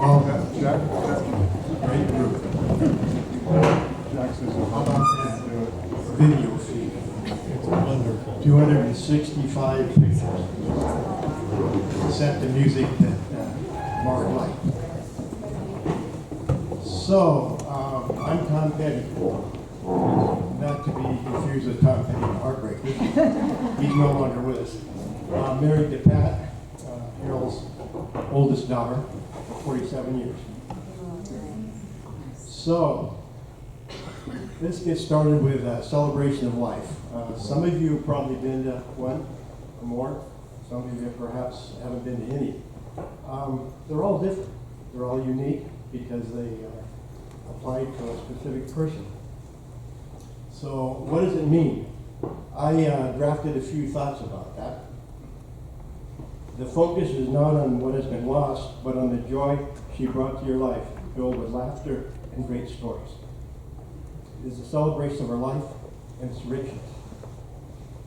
Jack, great group. Jack says, how about that video feed? It's wonderful. 265 pictures. Set the music that Mark liked. So, I'm Tom Petty. Not to be confused with Tom Petty and Heartbreakers. He's no longer with us. Married to Pat, Harold's oldest daughter, for 47 years. So, let's get started with a celebration of life. Some of you have probably been to one or more. Some of you perhaps haven't been to any. They're all different. They're all unique because they apply to a specific person. So what does it mean? I drafted a few thoughts about that. The focus is not on what has been lost, but on the joy she brought to your life, filled with laughter and great stories. It is a celebration of her life and its richness.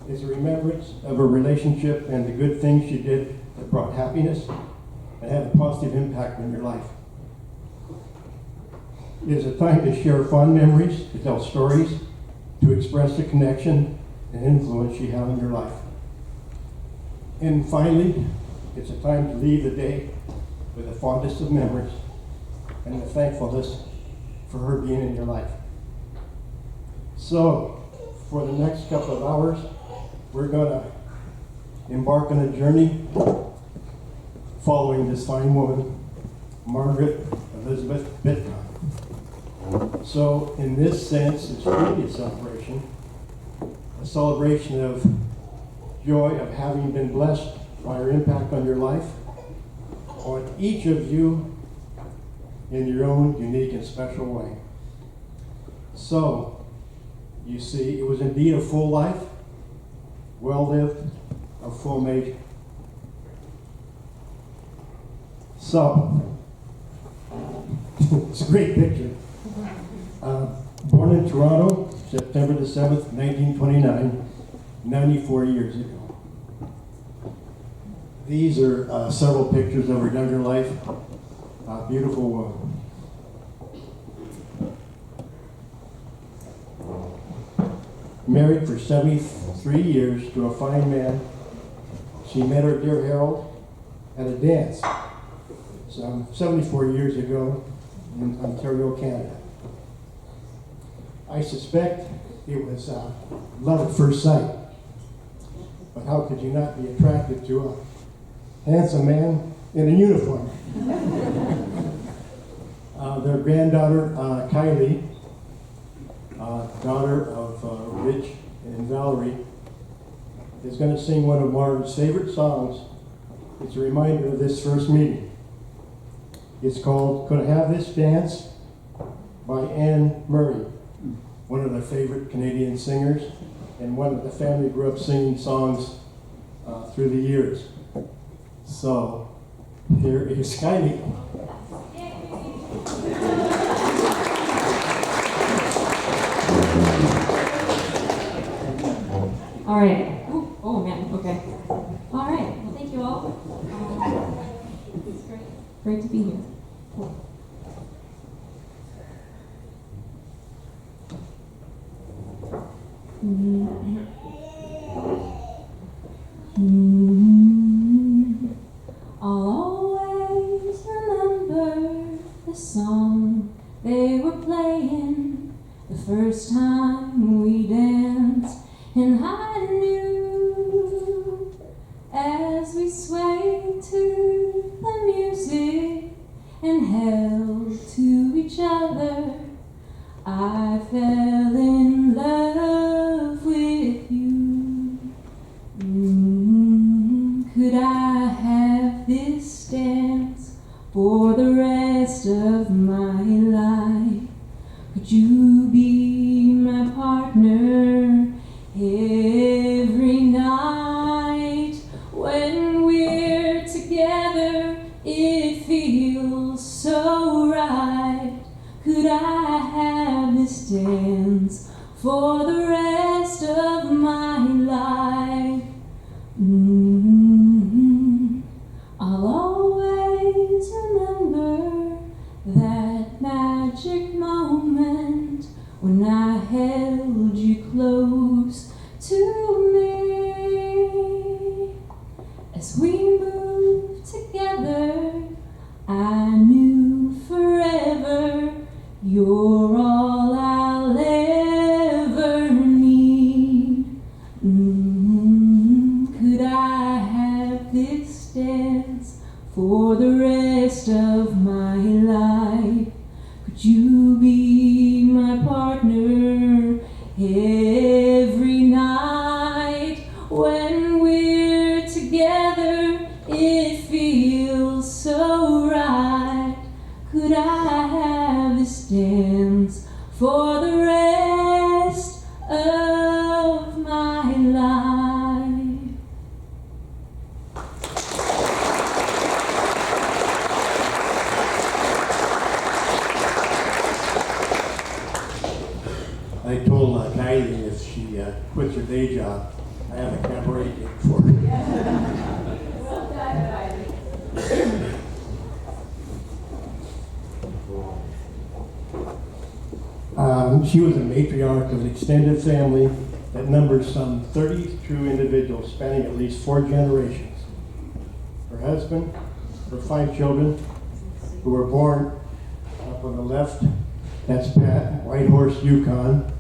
It's a remembrance of her relationship and the good things she did that brought happiness and had a positive impact on your life. It is a time to share fond memories, to tell stories, to express the connection and influence she had on your life. And finally, it's a time to leave the day with the fondest of memories and the thankfulness for her being in your life. So, for the next couple of hours, we're going to embark on a journey following this fine woman, Margaret Elizabeth Bitcon. So, in this sense, it's really a celebration of joy of having been blessed by her impact on your life, on each of you in your own unique and special way. So, you see, it was indeed a full life, well lived, a full measure. So, it's a great picture. Born in Toronto, September the 7th, 1929, 94 years ago. These are several pictures of her younger life. Beautiful woman. Married for 73 years to a fine man. She met her dear Harold at a dance some 74 years ago in Ontario, Canada. I suspect it was love at first sight. But how could you not be attracted to a handsome man in a uniform? Their granddaughter, Kylie, daughter of Rich and Valerie, is going to sing one of Margaret's favorite songs. It's a reminder of this first meeting. It's called Could I Have This Dance by Anne Murray, one of their favorite Canadian singers, and one that the family grew up singing songs through the years. So, here is Kylie. All right. Oh man, okay. All right, well thank you all. It's great to be here. I'll always remember the song they were playing the first time we danced, and I knew as we swayed to the music and held to each other, I fell in love with you. Could I have this dance for the rest of my life? Could you be my partner every night? When we're together, it feels so right. Could I have this dance for the rest of my life? I'll always remember magic moment when I held you close to me. As we moved together, I knew forever you're all I'll ever need. Could I have this dance for the rest of my life? Could you be my partner every night? When we're together, it feels so right. Could I have this dance for the rest of my life? I told Kylie if she quits her day job, I have a cabaret gig for her. Well done, Kylie. She was a matriarch of an extended family that numbers some 32 individuals spanning at least 4 generations. Her husband, her 5 children, who were born up on the left, that's Pat, White Horse, Yukon.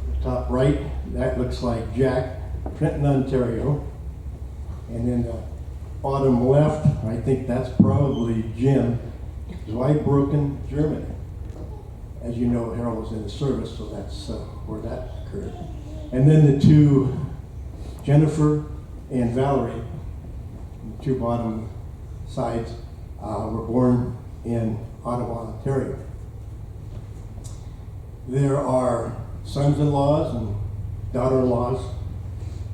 The top right, that looks like Jack, Trenton, Ontario. And then the bottom left, I think that's probably Jim, Zweibrücken, Germany. As you know, Harold was in the service, so that's where that occurred. And then the 2, Jennifer and Valerie, the 2 bottom sides, were born in Ottawa, Ontario. There are sons-in-laws and daughter-in-laws,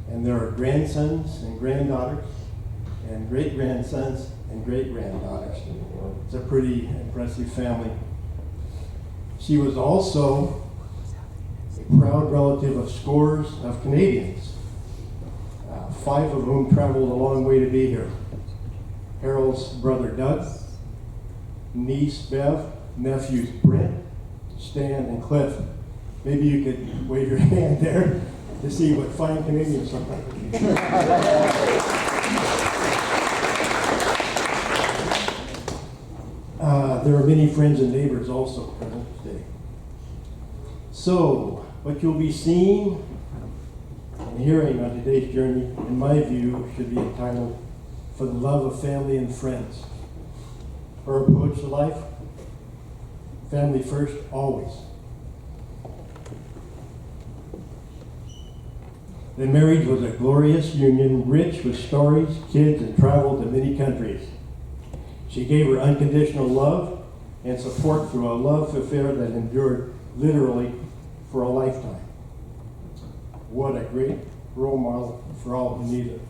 and there are grandsons and granddaughters, and great-grandsons and great-granddaughters. It's a pretty impressive family. She was also a proud relative of scores of Canadians, 5 of whom traveled a long way to be here. Harold's brother Doug, niece Bev, nephews Brent, Stan, and Cliff. Maybe you could wave your hand there to see what fine Canadians look like. There are many friends and neighbors also present today. So, what you'll be seeing and hearing on today's journey, in my view, should be entitled For the Love of Family and Friends. Her approach to life, family first, always. Their marriage was a glorious union, rich with stories, kids, and travel to many countries. She gave her unconditional love and support through a love affair that endured literally for a lifetime. What a great role model for all who need it.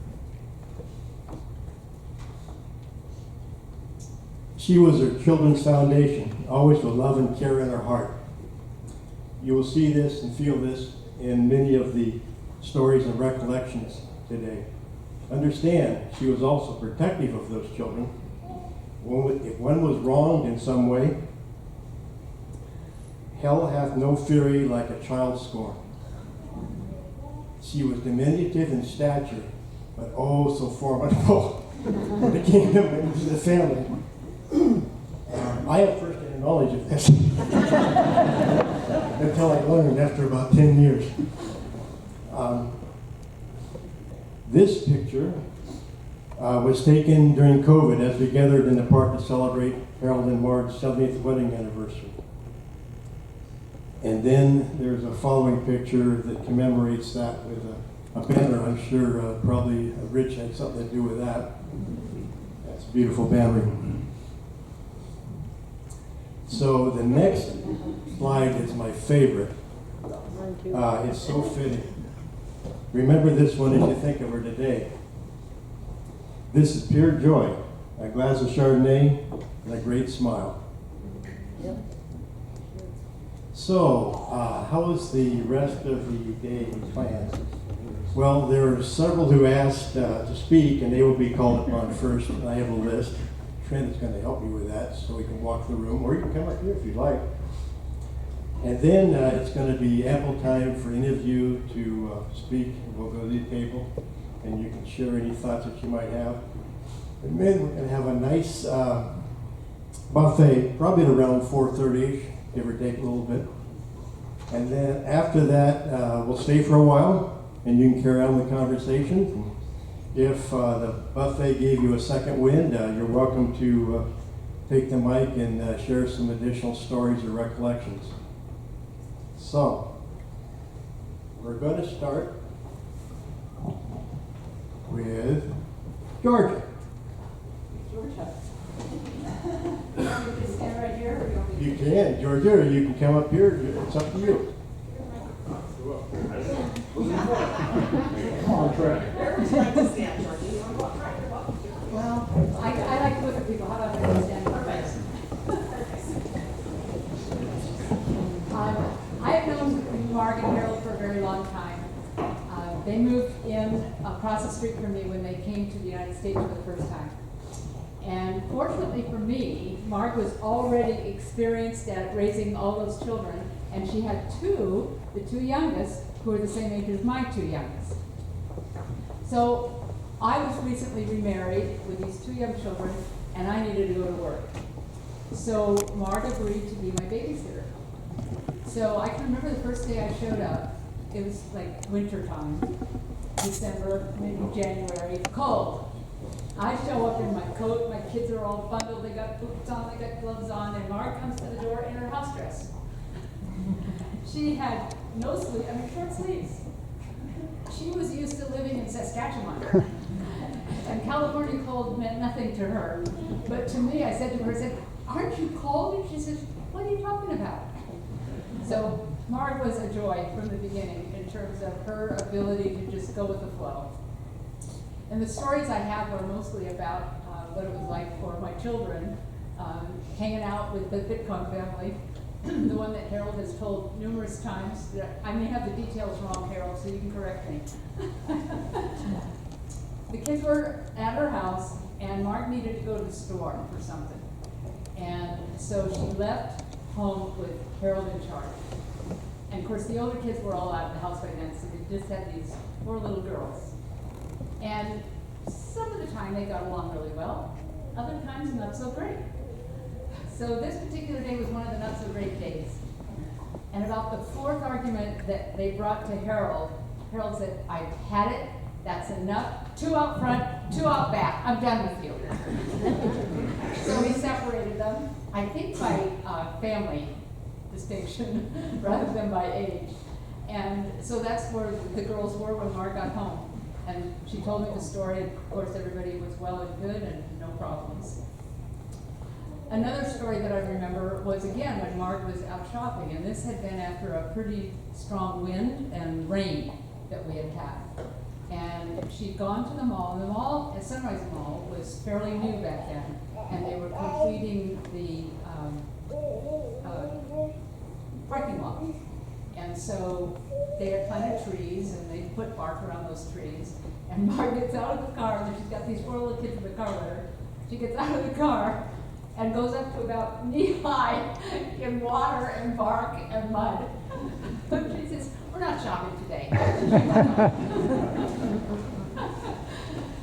She was her children's foundation, always with love and care in her heart. You will see this and feel this in many of the stories and recollections today. Understand, she was also protective of those children. If one was wronged in some way, hell hath no fury like a child scorned. She was diminutive in stature, but oh so formidable for the kingdom and the family. I have first-hand knowledge of this until I learned after about 10 years. This picture was taken during COVID as we gathered in the park to celebrate Harold and Marge's 70th wedding anniversary. And then there's a following picture that commemorates that with a banner. I'm sure probably Rich had something to do with that. That's a beautiful banner. So the next slide is my favorite. It's so fitting. Remember this one as you think of her today. This is pure joy, a glass of Chardonnay and a great smile. So, how was the rest of the day planned? Well, there are several who asked to speak, and they will be called upon first. I have a list. Trent is going to help you with that, so we can walk the room, or you can come up here if you'd like. And then it's going to be ample time for any of you to speak. We'll go to the table, and you can share any thoughts that you might have. And then we're going to have a nice buffet, probably at around 4:30ish, give or take a little bit. And then after that, we'll stay for a while, and you can carry on the conversation. If the buffet gave you a second wind, you're welcome to take the mic and share some additional stories or recollections. So, we're going to start with Georgia. Georgia. You want me to stand right here, or you want me You can, Georgia, or you can come up here. It's up to you. On track. Everyone's like to stand, Georgia. You want to walk right or walk? Well, I like to look at people. How about if I stand first? I have known Mark and Harold for a very long time. They moved in across the street from me when they came to the United States for the first time. And fortunately for me, Mark was already experienced at raising all those children, and she had the two youngest, who were the same age as my two youngest. So I was recently remarried with these two young children, and I needed to go to work. So Mark agreed to be my babysitter. So I can remember the first day I showed up. It was like winter time, December, maybe January, cold. I show up in my coat, my kids are all bundled, they got boots on, they got gloves on, and Mark comes to the door in her house dress. She had no sleeves, short sleeves. She was used to living in Saskatchewan. And California cold meant nothing to her. But to me, I said to her, aren't you cold? And she said, what are you talking about? So Mark was a joy from the beginning in terms of her ability to just go with the flow. And the stories I have are mostly about what it was like for my children, hanging out with the Bitcon family, the one that Harold has told numerous times. I may have the details wrong, Harold, so you can correct me. The kids were at her house, and Mark needed to go to the store for something. And so she left home with Harold in charge. And of course, the older kids were all out of the house by then, so they just had these four little girls. And some of the time they got along really well, other times not so great. So this particular day was one of the not so great days. And about the fourth argument that they brought to Harold, Harold said, I've had it, that's enough, 2 out front, 2 out back, I'm done with you. So he separated them, I think by family distinction rather than by age. And so that's where the girls were when Mark got home. And she told me the story, and of course everybody was well and good and no problems. Another story that I remember was again when Mark was out shopping, and this had been after a pretty strong wind and rain that we had had. And she'd gone to the mall, and the mall, at Sunrise Mall, was fairly new back then, and they were completing the parking lot. And so they had planted trees, and they put bark around those trees. And Mark gets out of the car, and she's got these 4 little kids in the car with her. She gets out of the car and goes up to about knee-high in water and bark and mud. She says, we're not shopping today.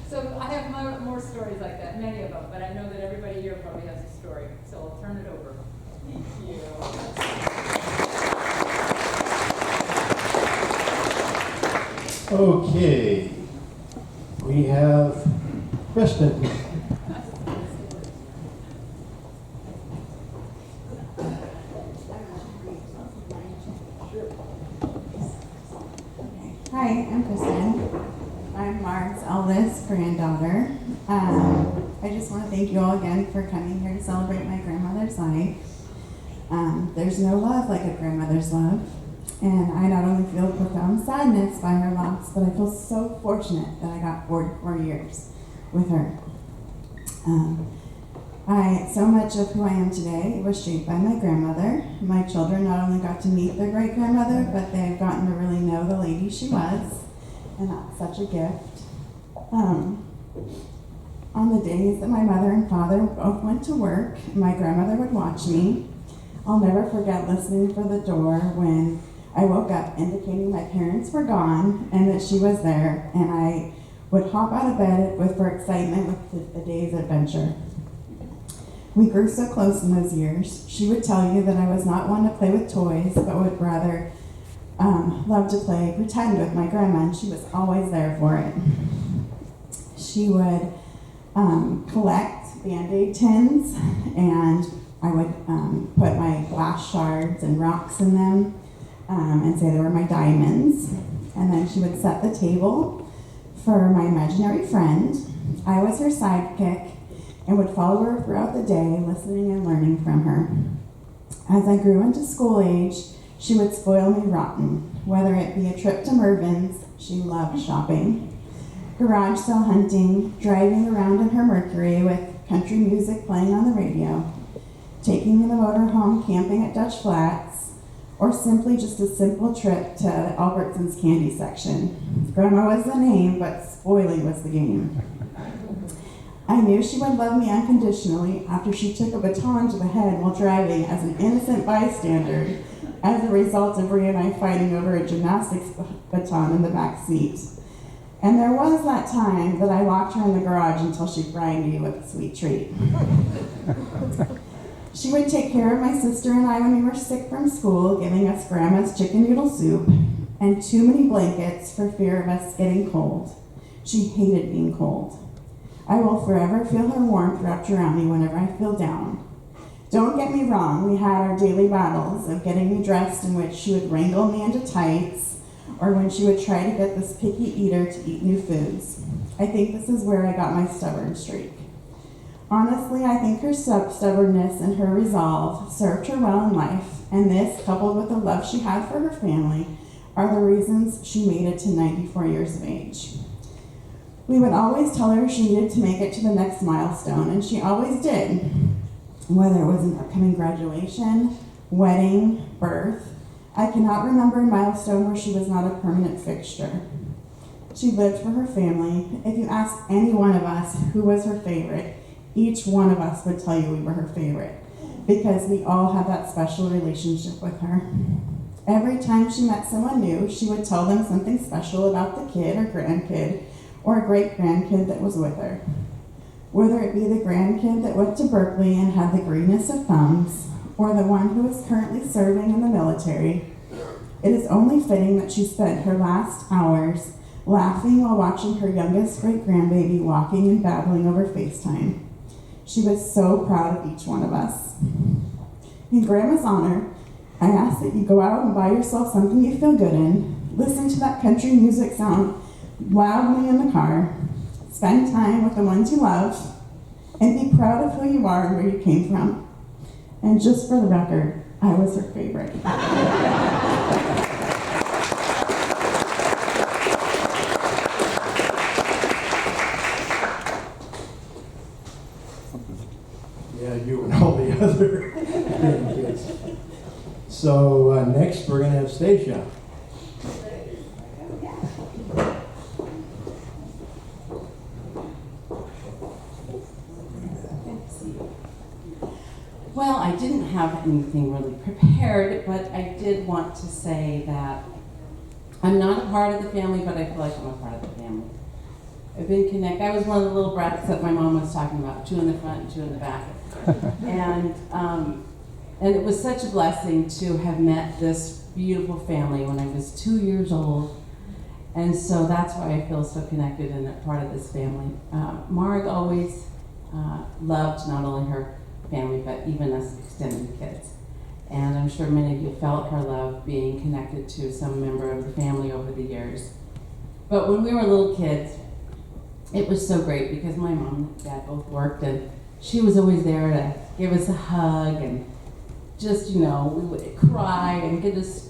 So I have more stories like that, many of them, but I know that everybody here probably has a story. So I'll turn it over. Thank you. Okay, we have Kristen. Hi, I'm Kristen. I'm Mark's eldest granddaughter. I just want to thank you all again for coming here to celebrate my grandmother's life. There's no love like a grandmother's love. And I not only feel profound sadness by her loss, but I feel so fortunate that I got 44 years with her. So much of who I am today was shaped by my grandmother. My children not only got to meet their great-grandmother, but they've gotten to really know the lady she was, and that's such a gift. On the days that my mother and father both went to work, my grandmother would watch me. I'll never forget listening for the door when I woke up indicating my parents were gone and that she was there, and I would hop out of bed for excitement with the day's adventure. We grew so close in those years. She would tell you that I was not one to play with toys, but would rather love to play pretend with my grandma, and she was always there for it. She would collect Band-Aid tins, and I would put my glass shards and rocks in them and say they were my diamonds. And then she would set the table for my imaginary friend. I was her sidekick and would follow her throughout the day, listening and learning from her. As I grew into school age, she would spoil me rotten, whether it be a trip to Mervyn's, she loved shopping, garage sale hunting, driving around in her Mercury with country music playing on the radio, taking me in the motorhome camping at Dutch Flats, or simply just a simple trip to Albertson's candy section. Grandma was the name, but spoiling was the game. I knew she would love me unconditionally after she took a baton to the head while driving as an innocent bystander as a result of Brie and I fighting over a gymnastics baton in the back seat. And there was that time that I locked her in the garage until she bribed me with a sweet treat. She would take care of my sister and I when we were sick from school, giving us Grandma's chicken noodle soup and too many blankets for fear of us getting cold. She hated being cold. I will forever feel her warmth wrapped around me whenever I feel down. Don't get me wrong, we had our daily battles of getting me dressed, in which she would wrangle me into tights, or when she would try to get this picky eater to eat new foods. I think this is where I got my stubborn streak. Honestly, I think her stubbornness and her resolve served her well in life, and this, coupled with the love she had for her family, are the reasons she made it to 94 years of age. We would always tell her she needed to make it to the next milestone, and she always did. Whether it was an upcoming graduation, wedding, birth, I cannot remember a milestone where she was not a permanent fixture. She lived for her family. If you asked any one of us who was her favorite, each one of us would tell you we were her favorite, because we all had that special relationship with her. Every time she met someone new, she would tell them something special about the kid or grandkid or a great-grandkid that was with her. Whether it be the grandkid that went to Berkeley and had the greenest of thumbs, or the one who is currently serving in the military, it is only fitting that she spent her last hours laughing while watching her youngest great-grandbaby walking and babbling over FaceTime. She was so proud of each one of us. In Grandma's honor, I ask that you go out and buy yourself something you feel good in, listen to that country music sound loudly in the car, spend time with the ones you love, and be proud of who you are and where you came from. And just for the record, I was her favorite. Yeah, you and all the other kids. So next we're going to have Stacia. Well, I didn't have anything really prepared, but I did want to say that I'm not a part of the family, but I feel like I'm a part of the family. I've been connected. I was one of the little brats that my mom was talking about, 2 in the front and 2 in the back. And it was such a blessing to have met this beautiful family when I was 2 years old. And so that's why I feel so connected and a part of this family. Marg always loved not only her family, but even us extended kids. And I'm sure many of you felt her love being connected to some member of the family over the years. But when we were little kids, it was so great because my mom and dad both worked, and she was always there to give us a hug and just, we would cry and get us,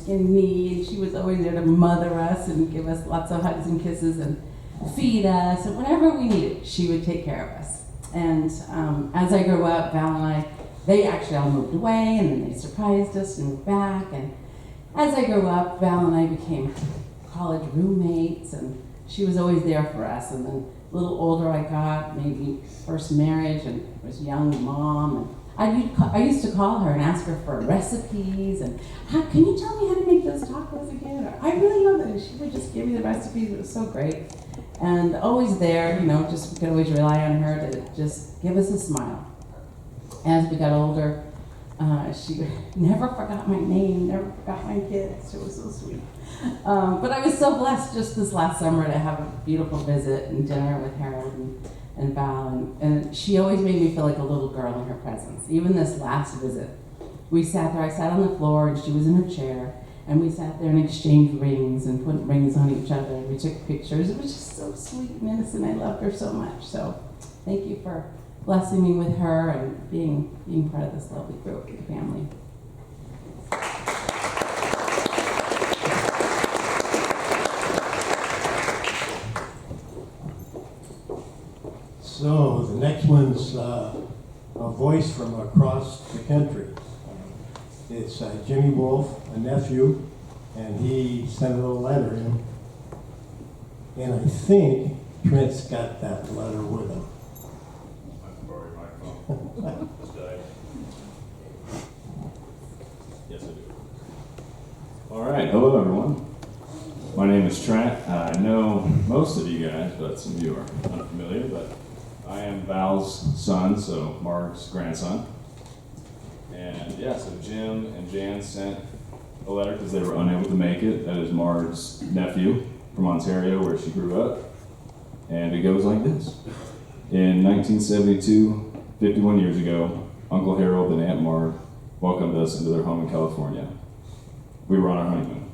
skin knee, and she was always there to mother us and give us lots of hugs and kisses and feed us, and whatever we needed, she would take care of us. And as I grew up, Val and I, they actually all moved away, and then they surprised us and moved back. And as I grew up, Val and I became college roommates, and she was always there for us. And then little older I got, maybe first marriage and was young mom, and I used to call her and ask her for recipes and can you tell me how to make those tacos again? Or, I really know that. She would just give me the recipes. It was so great, and always there. Just we could always rely on her to just give us a smile. As we got older, she never forgot my name, never forgot my kids. It was so sweet. But I was so blessed just this last summer to have a beautiful visit and dinner with Harold and Val, and she always made me feel like a little girl in her presence. Even this last visit, we sat there, I sat on the floor and she was in her chair, and we sat there and exchanged rings and put rings on each other, and we took pictures. It was just so sweet and innocent. I loved her so much. So thank you for blessing me with her and being part of this lovely group and family. So the next one's a voice from across the country. It's Jimmy Wolf, a nephew, and he sent a little letter in. And I think Trent's got that letter with him. I can borrow your microphone. Just died. Yes, I do. All right. Hello, everyone. My name is Trent. I know most of you guys, but some of you are unfamiliar. But I am Val's son, so Marg's grandson. And yeah, so Jim and Jan sent a letter because they were unable to make it. That is Marg's nephew from Ontario, where she grew up. And it goes like this. In 1972, 51 years ago, Uncle Harold and Aunt Marg welcomed us into their home in California. We were on our honeymoon.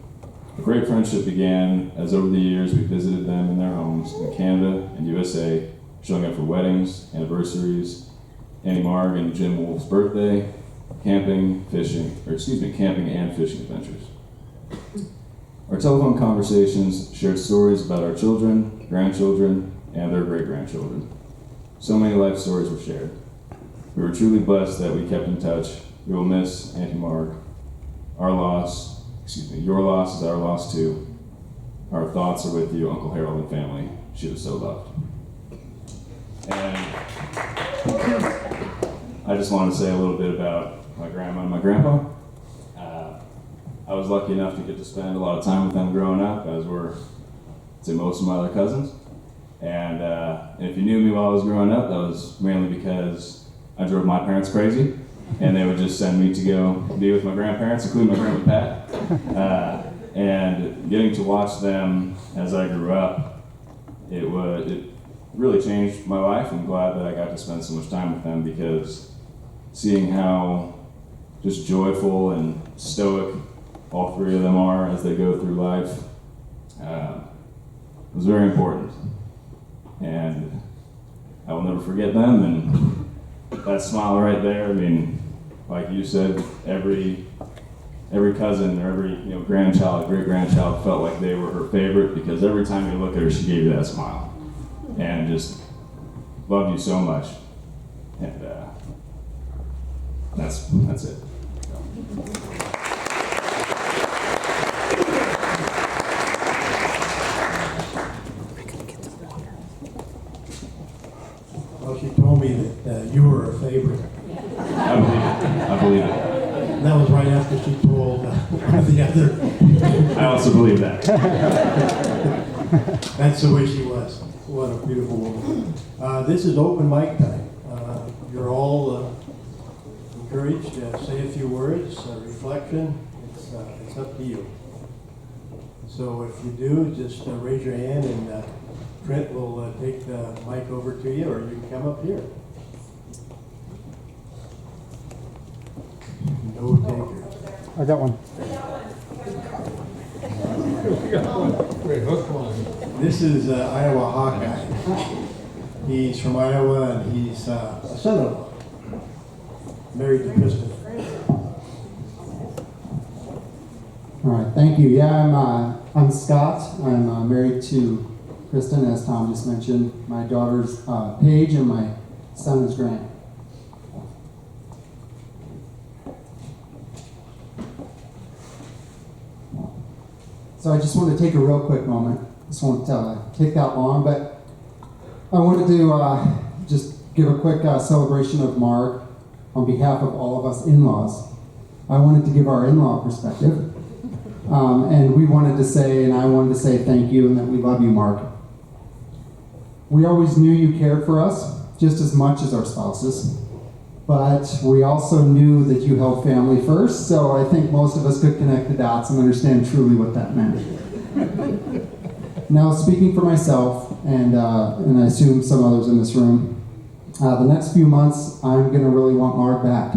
A great friendship began as over the years we visited them in their homes in Canada and USA, showing up for weddings, anniversaries, Annie Marg and Jim Wolf's birthday, camping and fishing adventures. Our telephone conversations shared stories about our children, grandchildren, and their great-grandchildren. So many life stories were shared. We were truly blessed that we kept in touch. We will miss Auntie Marg. Your loss is our loss too. Our thoughts are with you, Uncle Harold and family. She was so loved. And I just want to say a little bit about my grandma and my grandpa. I was lucky enough to get to spend a lot of time with them growing up, as were, I'd say, most of my other cousins. And if you knew me while I was growing up, that was mainly because I drove my parents crazy, and they would just send me to go be with my grandparents, including my grandma Pat. And getting to watch them as I grew up, it really changed my life. I'm glad that I got to spend so much time with them, because seeing how just joyful and stoic all three of them are as they go through life was very important. And I will never forget them, and that smile right there, I mean, like you said, every cousin or every grandchild, great-grandchild felt like they were her favorite, because every time you look at her, she gave you that smile and just loved you so much. And that's it. Well, she told me that you were her favorite. I believe it. And that was right after she told the other. I also believe that. That's the way she was. What a beautiful woman. This is open mic time. You're all encouraged to say a few words, reflection. It's up to you. So if you do, just raise your hand, and Trent will take the mic over to you, or you can come up here. No takers. I got one. This is Iowa Hawkeye. He's from Iowa, and he's a son-in-law, married to Kristen. All right, thank you. Yeah, I'm Scott. I'm married to Kristen, as Tom just mentioned. My daughter's Paige, and my son is Grant. So I just want to take a real quick moment. This won't take that long, but I wanted to just give a quick celebration of Marg on behalf of all of us in-laws. I wanted to give our in-law perspective. And we wanted to say, and I wanted to say thank you and that we love you, Marg. We always knew you cared for us just as much as our spouses, but we also knew that you held family first, so I think most of us could connect the dots and understand truly what that meant. Now, speaking for myself, and I assume some others in this room, the next few months, I'm going to really want Marg back.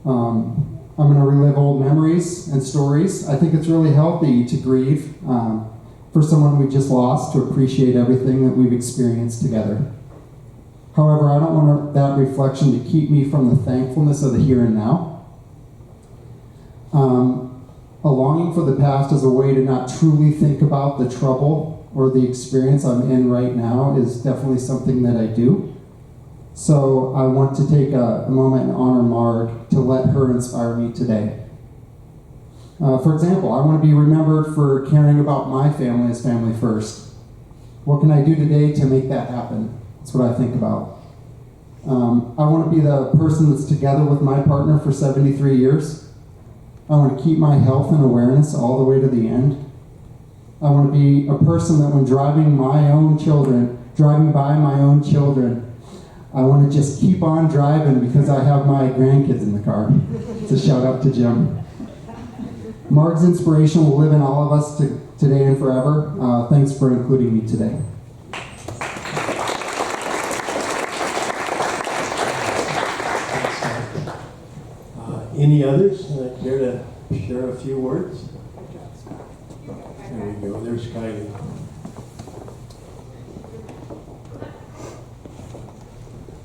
I'm going to relive old memories and stories. I think it's really healthy to grieve for someone we just lost, to appreciate everything that we've experienced together. However, I don't want that reflection to keep me from the thankfulness of the here and now. A longing for the past as a way to not truly think about the trouble or the experience I'm in right now is definitely something that I do. So I want to take a moment and honor Marg to let her inspire me today. For example, I want to be remembered for caring about my family as family first. What can I do today to make that happen? That's what I think about. I want to be the person that's together with my partner for 73 years. I want to keep my health and awareness all the way to the end. I want to be a person that when driving by my own children, I want to just keep on driving because I have my grandkids in the car. It's a shout out to Jim. Marg's inspiration will live in all of us today and forever. Thanks for including me today. Any others that care to share a few words? There you go. There's Kylie.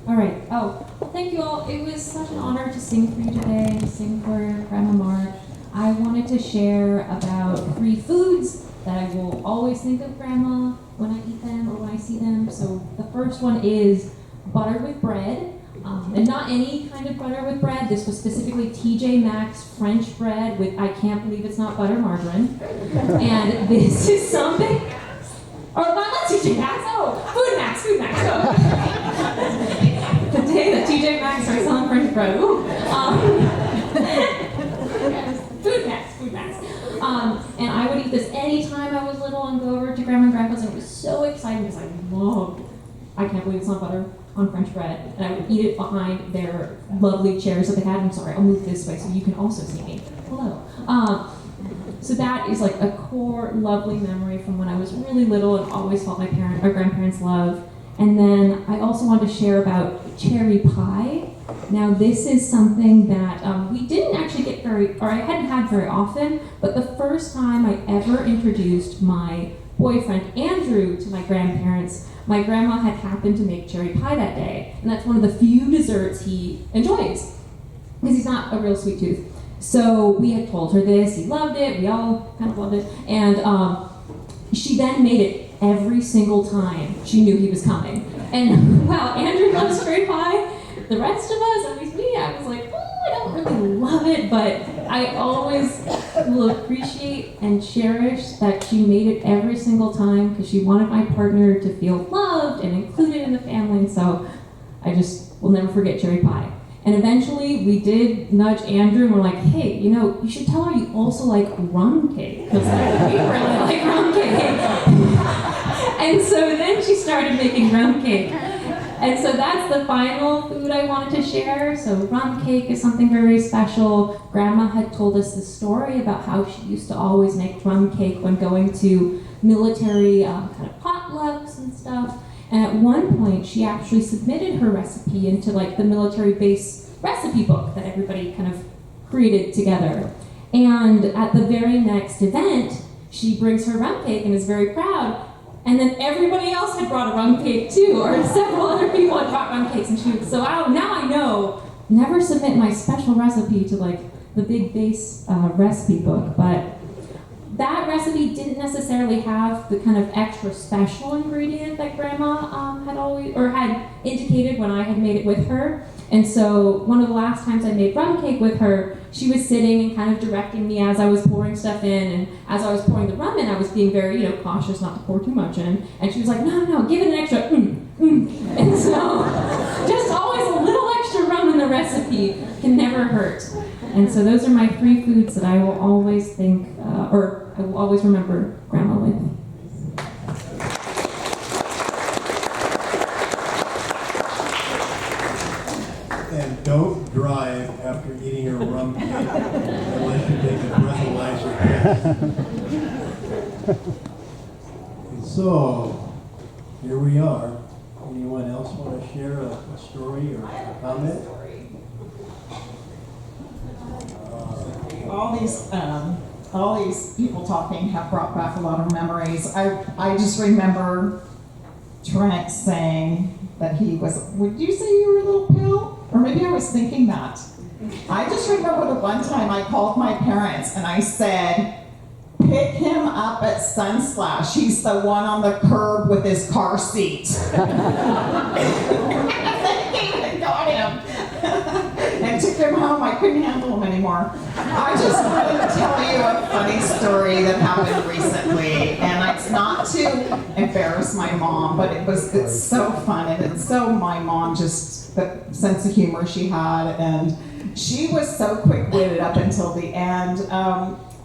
All right. Oh, thank you all. It was such an honor to sing for you today, to sing for Grandma Marg. I wanted to share about 3 foods that I will always think of Grandma when I eat them or when I see them. So the first one is butter with bread. And not any kind of butter with bread. This was specifically TJ Maxx French bread with, I can't believe it's not butter margarine. And this is something, or not TJ Maxx, Food Max. The day that TJ Maxx started selling French bread. Ooh. Food Max. And I would eat this anytime I was little and go over to Grandma and Grandpa's, and it was so exciting because I loved, I can't believe it's not butter on French bread, and I would eat it behind their lovely chairs that they had. I'm sorry, I'll move this way so you can also see me. Hello. So that is like a core lovely memory from when I was really little and always felt my grandparents' love. And then I also want to share about cherry pie. Now this is something that we didn't actually get I hadn't had very often, but the first time I ever introduced my boyfriend Andrew to my grandparents, my grandma had happened to make cherry pie that day, and that's one of the few desserts he enjoys, because he's not a real sweet tooth. So we had told her this, he loved it, we all kind of loved it, and she then made it every single time she knew he was coming. And wow, Andrew loves cherry pie. The rest of us, at least me, I was like, I don't really love it, but I always will appreciate and cherish that she made it every single time because she wanted my partner to feel loved and included in the family, and so I just will never forget cherry pie. And eventually we did nudge Andrew and we're like, hey, you should tell her you also like rum cake, because we really like rum cake. And so then she started making rum cake. And so that's the final food I wanted to share. So rum cake is something very special. Grandma had told us the story about how she used to always make rum cake when going to military kind of potlucks and stuff. And at one point, she actually submitted her recipe into like the military base recipe book that everybody kind of created together. And at the very next event, she brings her rum cake and is very proud. And then everybody else had brought a rum cake too, or several other people had brought rum cakes, and now I know, never submit my special recipe to like the big base recipe book. But that recipe didn't necessarily have the kind of extra special ingredient that Grandma had always, or had indicated when I had made it with her. And so one of the last times I made rum cake with her, she was sitting and kind of directing me as I was pouring stuff in, and as I was pouring the rum in, I was being very, cautious not to pour too much in. And she was like, no, give it an extra, And so, just always a little extra rum in the recipe can never hurt. And so those are my 3 foods that I will always think, or I will always remember Grandma with. And don't drive after eating your rum cake unless you take a breathalyzer test. So, here we are. Anyone else want to share a story or a comment? All these people talking have brought back a lot of memories. I just remember Trent saying that he was, would you say you were a little pale? Or maybe I was thinking that. I just remember the one time I called my parents and I said, pick him up at Sunsplash. He's the one on the curb with his car seat. And they came and got him. And took him home. I couldn't handle him anymore. I just wanted to tell you a funny story that happened recently. And it's not to embarrass my mom, but it's so fun. And it's so my mom, just the sense of humor she had. And she was so quick-witted up until the end.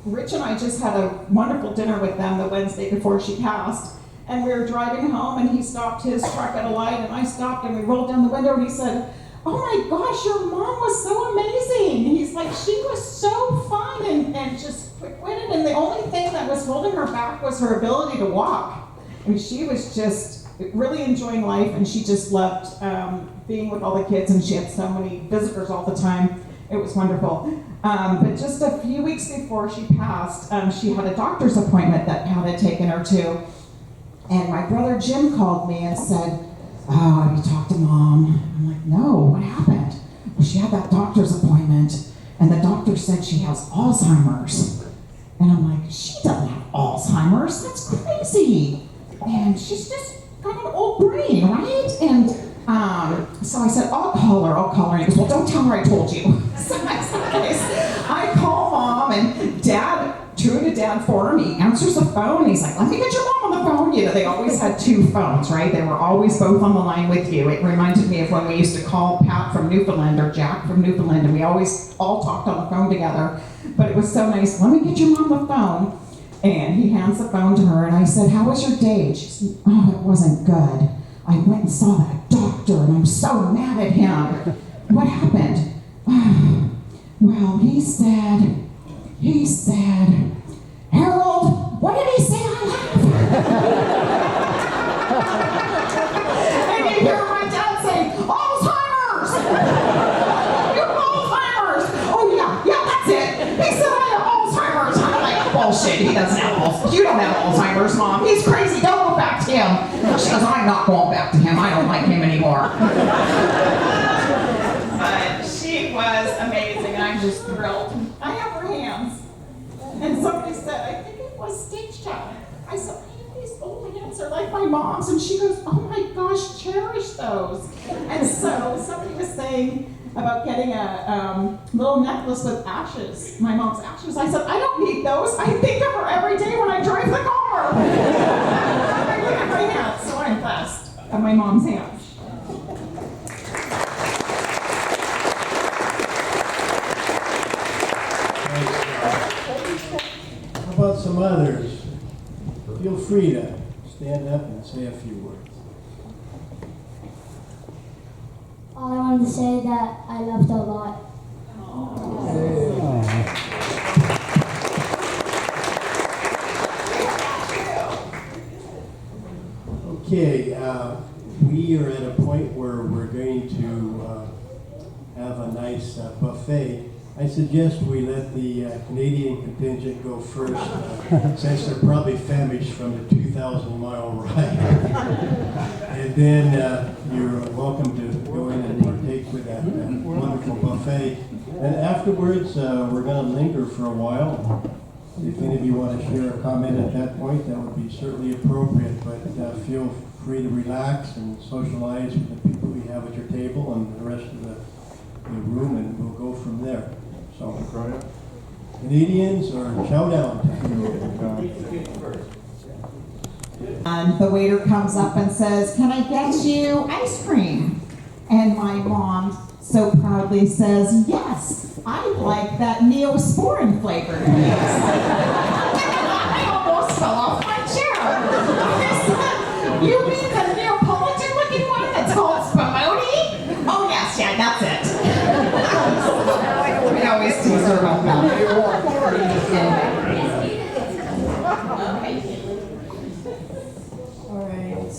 Rich and I just had a wonderful dinner with them the Wednesday before she passed. And we were driving home and he stopped his truck at a light and I stopped and we rolled down the window and he said, oh my gosh, your mom was so amazing. He's like, she was so fun and just quick-witted, and the only thing that was holding her back was her ability to walk. I mean, she was just really enjoying life, and she just loved being with all the kids, and she had so many visitors all the time. It was wonderful. But just a few weeks before she passed, she had a doctor's appointment that Pat had taken her to, and my brother Jim called me and said, oh, have you talked to Mom? I'm like, no, what happened? Well, she had that doctor's appointment, and the doctor said she has Alzheimer's. And I'm like, she doesn't have Alzheimer's, that's crazy. And she's just got an old brain, right? And so I said, I'll call her. And he goes, well, don't tell her I told you. So I said, okay. I call Mom, and true to Dad for him, he answers the phone, and he's like, let me get your mom on the phone. They always had 2 phones, right? They were always both on the line with you. It reminded me of when we used to call Pat from Newfoundland or Jack from Newfoundland, and we always all talked on the phone together. But it was so nice. Let me get your mom the phone. And he hands the phone to her, and I said, how was your day? She said, oh, it wasn't good. I went and saw that doctor, and I'm so mad at him. What happened? Well, he said, Harold, what did he say I have? And you hear my dad say, Alzheimer's! You have Alzheimer's! Oh yeah, that's it. He said I have Alzheimer's. I'm like, bullshit, he doesn't have Alzheimer's. You don't have Alzheimer's, Mom. He's crazy, don't go back to him. She goes, I'm not going back to him. I don't like him anymore. But she was amazing. I'm just thrilled. I have her hands. And somebody said, I think it was stage time. I said, I have these old hands, they're like my mom's. And she goes, oh my gosh, cherish those. And so somebody was saying about getting a little necklace with ashes, my mom's ashes. I said, I don't need those. I think of her every day when I drive the car. I look at my hands, so I'm blessed of my mom's hands. How about some others? Feel free to stand up and say a few words. All I wanted to say that I loved her a lot. Okay, we are at a point where we're going to have a nice buffet. I suggest we let the Canadian contingent go first, since they're probably famished from the 2,000-mile ride. And then you're welcome to go in and partake with that wonderful buffet. And afterwards, we're going to linger for a while. If any of you want to share a comment at that point, that would be certainly appropriate, but feel free to relax and socialize with the people we have at your table and the rest of the room, and we'll go from there. So, Canadians or chow down time? And the waiter comes up and says, "Can I get you ice cream?" And my mom so proudly says, "Yes, I like that Neosporin flavor, please." I almost fell off my chair. "You mean the Neapolitan looking one that's called spumoni?" "Oh yes, yeah, that's it." We always tease her about that. All right,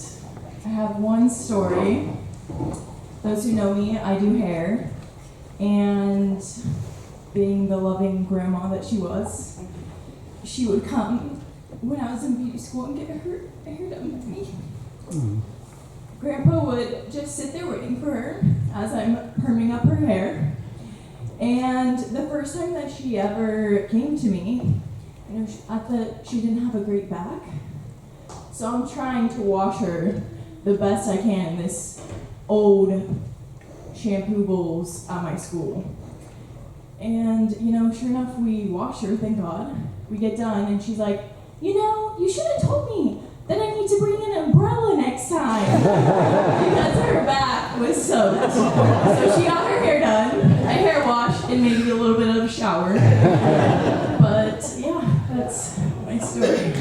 I have one story. Those who know me, I do hair, and being the loving grandma that she was, she would come when I was in beauty school and get her hair done with me. Grandpa would just sit there waiting for her as I'm perming up her hair. And the first time that she ever came to me, I thought she didn't have a great back. So I'm trying to wash her the best I can in this old shampoo bowls at my school. And, sure enough, we wash her, thank God. We get done, and she's like, "You should have told me that I need to bring an umbrella next time." Because her back was soaked. So she got her hair done, a hair wash, and maybe a little bit of a shower. But, yeah, that's my story.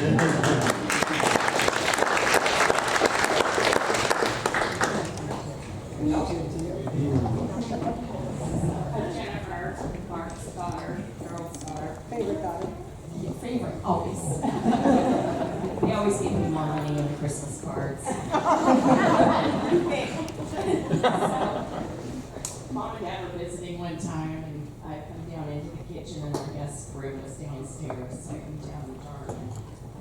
Jennifer, Mark's daughter, Harold's daughter. Favorite daughter. Yeah, favorite, always. They always give me more money in the Christmas cards. Mom and Dad were visiting one time, and I come down into the kitchen, and our guest room was downstairs, so I come down in the dark, and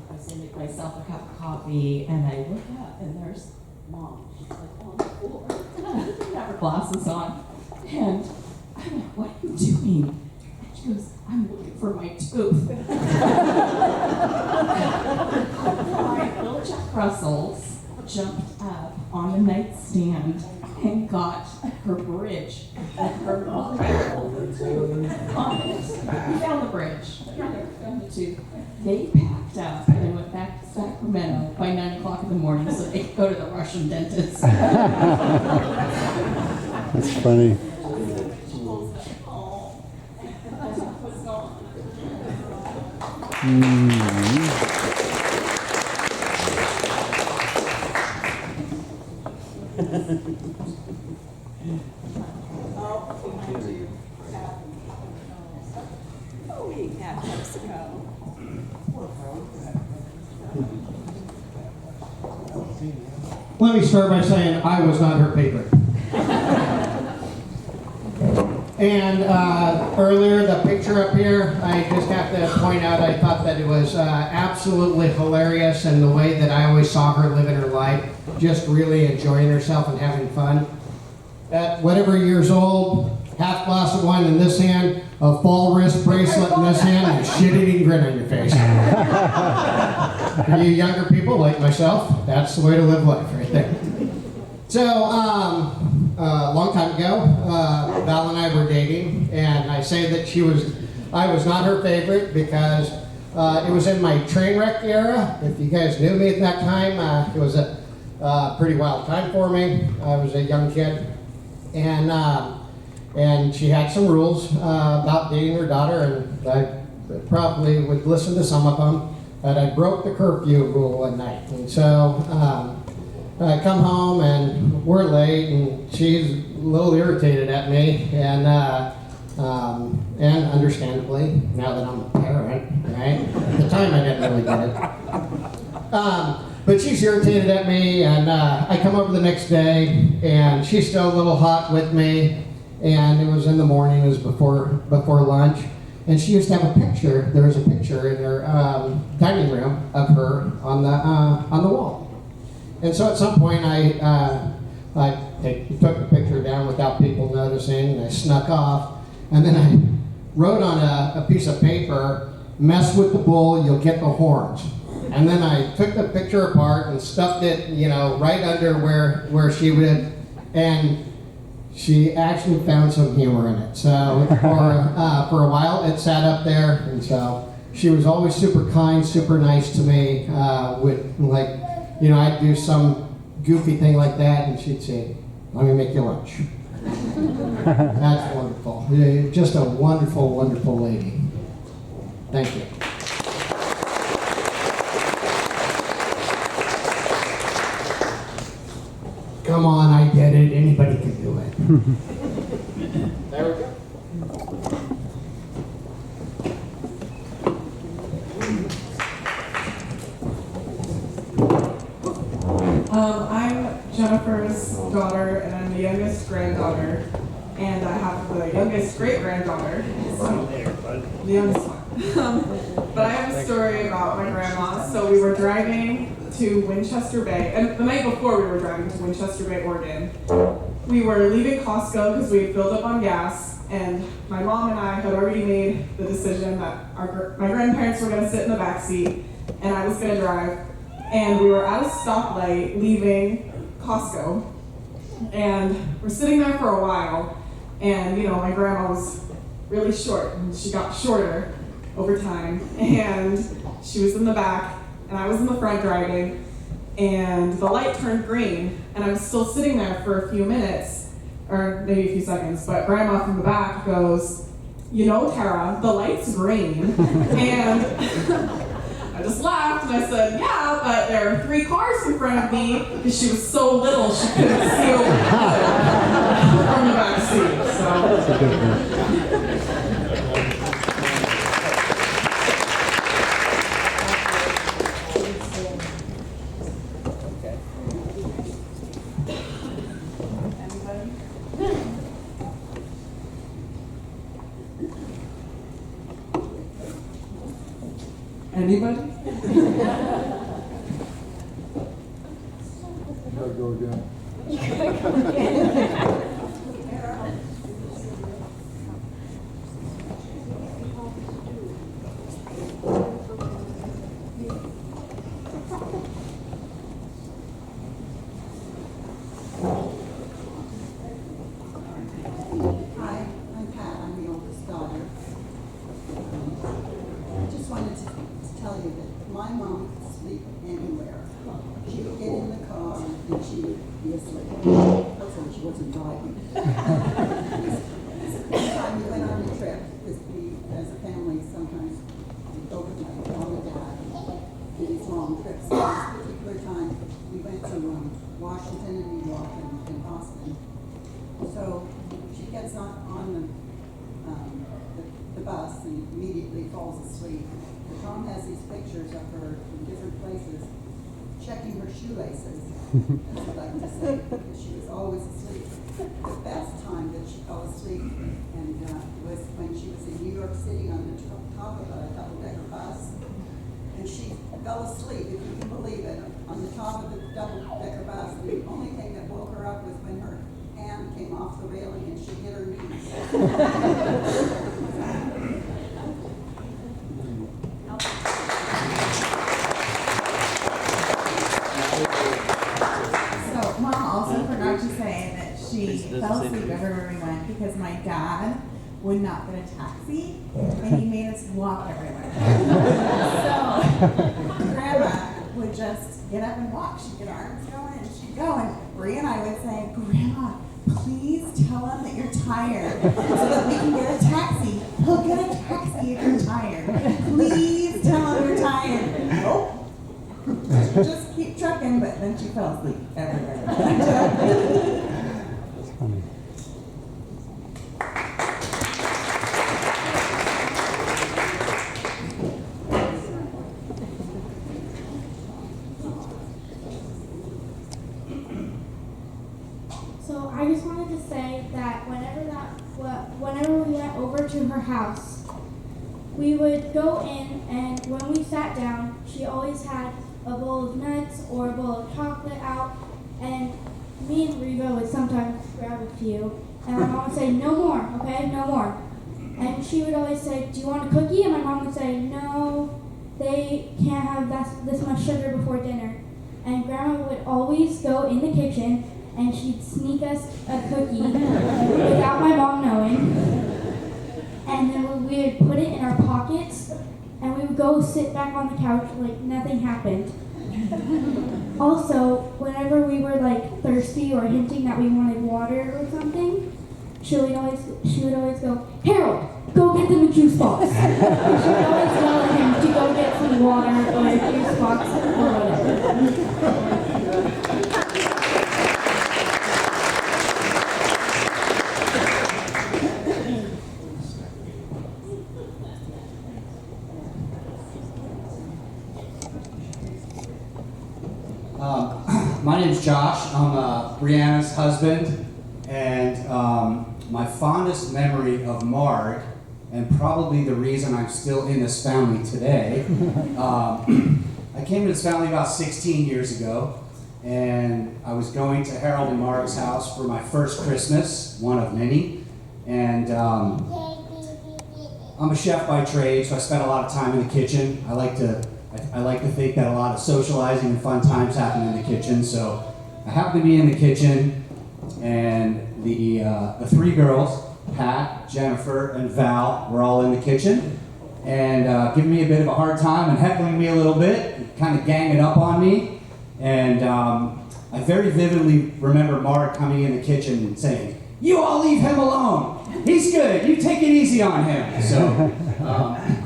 I was going to make myself a cup of coffee, and I look up, and there's Mom. She's like on the floor. She have her glasses on. And I'm like, "What are you doing?" And she goes, "I'm looking for my tooth." My little Jack Russells jumped up on the nightstand and got her bridge and her mobile on it. We found the bridge. Found the tooth. They packed up and they went back to Sacramento by 9 o'clock in the morning so they could go to the Russian dentist. That's funny. Let me start by saying I was not her favorite. And earlier, the picture up here, I just have to point out, I thought that it was absolutely hilarious, and the way that I always saw her living her life, just really enjoying herself and having fun. At whatever years old, half glass of wine in this hand, a fall wrist bracelet in this hand, and a shit-eating grin on your face. For you younger people like myself, that's the way to live life right there. So, a long time ago, Val and I were dating, and I say that I was not her favorite because it was in my train wreck era. If you guys knew me at that time, it was a pretty wild time for me. I was a young kid, and she had some rules about dating her daughter, and I probably would listen to some of them. But I broke the curfew rule one night, and so I come home and we're late, and she's a little irritated at me, and understandably, now that I'm a parent, right? At the time I didn't really get it. But she's irritated at me, and I come over the next day, and she's still a little hot with me, and it was in the morning, it was before lunch, and she used to have a picture. There was a picture in her dining room of her on the wall. And so at some point I took the picture down without people noticing, and I snuck off, and then I wrote on a piece of paper mess with the bull, you'll get the horns. And then I took the picture apart and stuffed it, right under where she would, and she actually found some humor in it. So for a while, it sat up there, and so she was always super kind, super nice to me. I'd do some goofy thing like that, and she'd say, "Let me make you lunch." That's wonderful. Just a wonderful, wonderful lady. Thank you. Come on, I get it. Anybody can do it. There we go. I'm Jennifer's daughter, and I'm the youngest granddaughter, and I have the youngest great-granddaughter, so the youngest one. But I have a story about my grandma. So we were driving to Winchester Bay, and the night before we were driving to Winchester Bay, Oregon. We were leaving Costco because we had filled up on gas, and my mom and I had already made the decision that my grandparents were going to sit in the back seat, and I was going to drive. And we were at a stoplight leaving Costco, and we're sitting there for a while, and my grandma was really short, and she got shorter over time, and she was in the back, and I was in the front driving, and the light turned green, and I was still sitting there for a few minutes, or maybe a few seconds, but Grandma from the back goes, "Tara, the light's green," and I just laughed and I said, "Yeah, but there are 3 cars in front of me," because she was so little she couldn't see over the hood from the back seat. So. Anybody? Gotta go again. Hi, I'm Pat. I'm the oldest daughter. I just wanted to tell you that my mom could sleep anywhere. She would get in the car and she would be asleep. That's when she wasn't driving. One time we went on a trip, as a family, sometimes we go with my mom and dad on these long trips. So this particular time, we went to Washington and New York and Boston. So she gets on the bus and immediately falls asleep. But Tom has these pictures of her in different places checking her shoelaces, as I like to say, because she was always asleep. The best time that she fell asleep was when she was in New York City on the top of a double-decker bus. And she fell asleep, if you can believe it, on the top of the double-decker bus. The only thing that woke her up was when her hand came off the railing and she hit her knees. So Mom also forgot to say that she fell asleep everywhere we went because my dad would not get a taxi and he made us walk everywhere. So Grandma would just get up and walk. She'd get her arms going and she'd go, and Bree and I would say, "Grandma, please tell him that you're tired so that we can get a taxi. He'll get a taxi if you're tired. Please tell him you're tired." Nope. Just keep trucking, but then she fell asleep everywhere. That's funny. So I just wanted to say that whenever we went over to her house, we would go in, and when we sat down, she always had a bowl of nuts or a bowl of chocolate out, and me and Riva would sometimes grab a few, and my mom would say, "No more, okay, no more." And she would always say, "Do you want a cookie?" And my mom would say, "No, they can't have this much sugar before dinner." And Grandma would always go in the kitchen and she'd sneak us a cookie without my mom knowing. And then we would put it in our pockets and we would go sit back on the couch like nothing happened. Also, whenever we were like thirsty or hinting that we wanted water or something, she would always go, "Harold, go get them a juice box." And she would always yell at him to go get some water or a juice box or whatever. My name's Josh. I'm Brianna's husband, and my fondest memory of Marg, and probably the reason I'm still in this family today, I came to this family about 16 years ago, and I was going to Harold and Marg's house for my first Christmas, one of many, and I'm a chef by trade, so I spent a lot of time in the kitchen. I like to think that a lot of socializing and fun times happen in the kitchen. So I happened to be in the kitchen, and the three girls, Pat, Jennifer, and Val, were all in the kitchen, and giving me a bit of a hard time and heckling me a little bit, kind of ganging up on me. And I very vividly remember Mark coming in the kitchen and saying, "You all leave him alone. He's good. You take it easy on him." So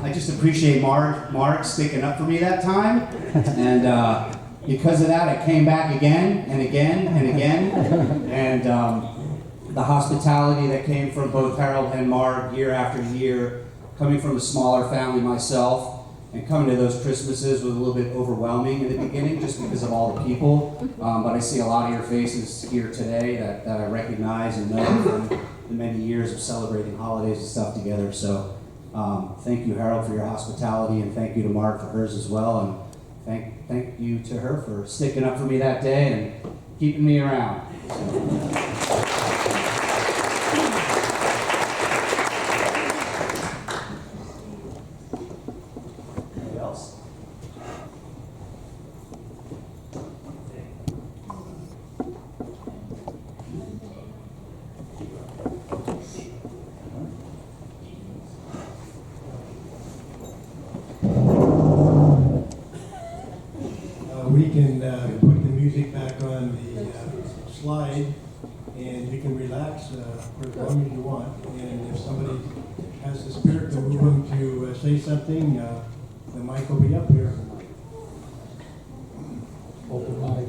I just appreciate Mark sticking up for me that time. And because of that, I came back again and again and again. And the hospitality that came from both Harold and Mark year after year, coming from a smaller family myself, and coming to those Christmases was a little bit overwhelming in the beginning just because of all the people. But I see a lot of your faces here today that I recognize and know from the many years of celebrating holidays and stuff together. So thank you, Harold, for your hospitality, and thank you to Mark for hers as well. And thank you to her for sticking up for me that day and keeping me around. Anybody else? We can put the music back on the slide, and you can relax for as long as you want. And if somebody has the spirit to move them to say something, the mic will be up here. Open mic.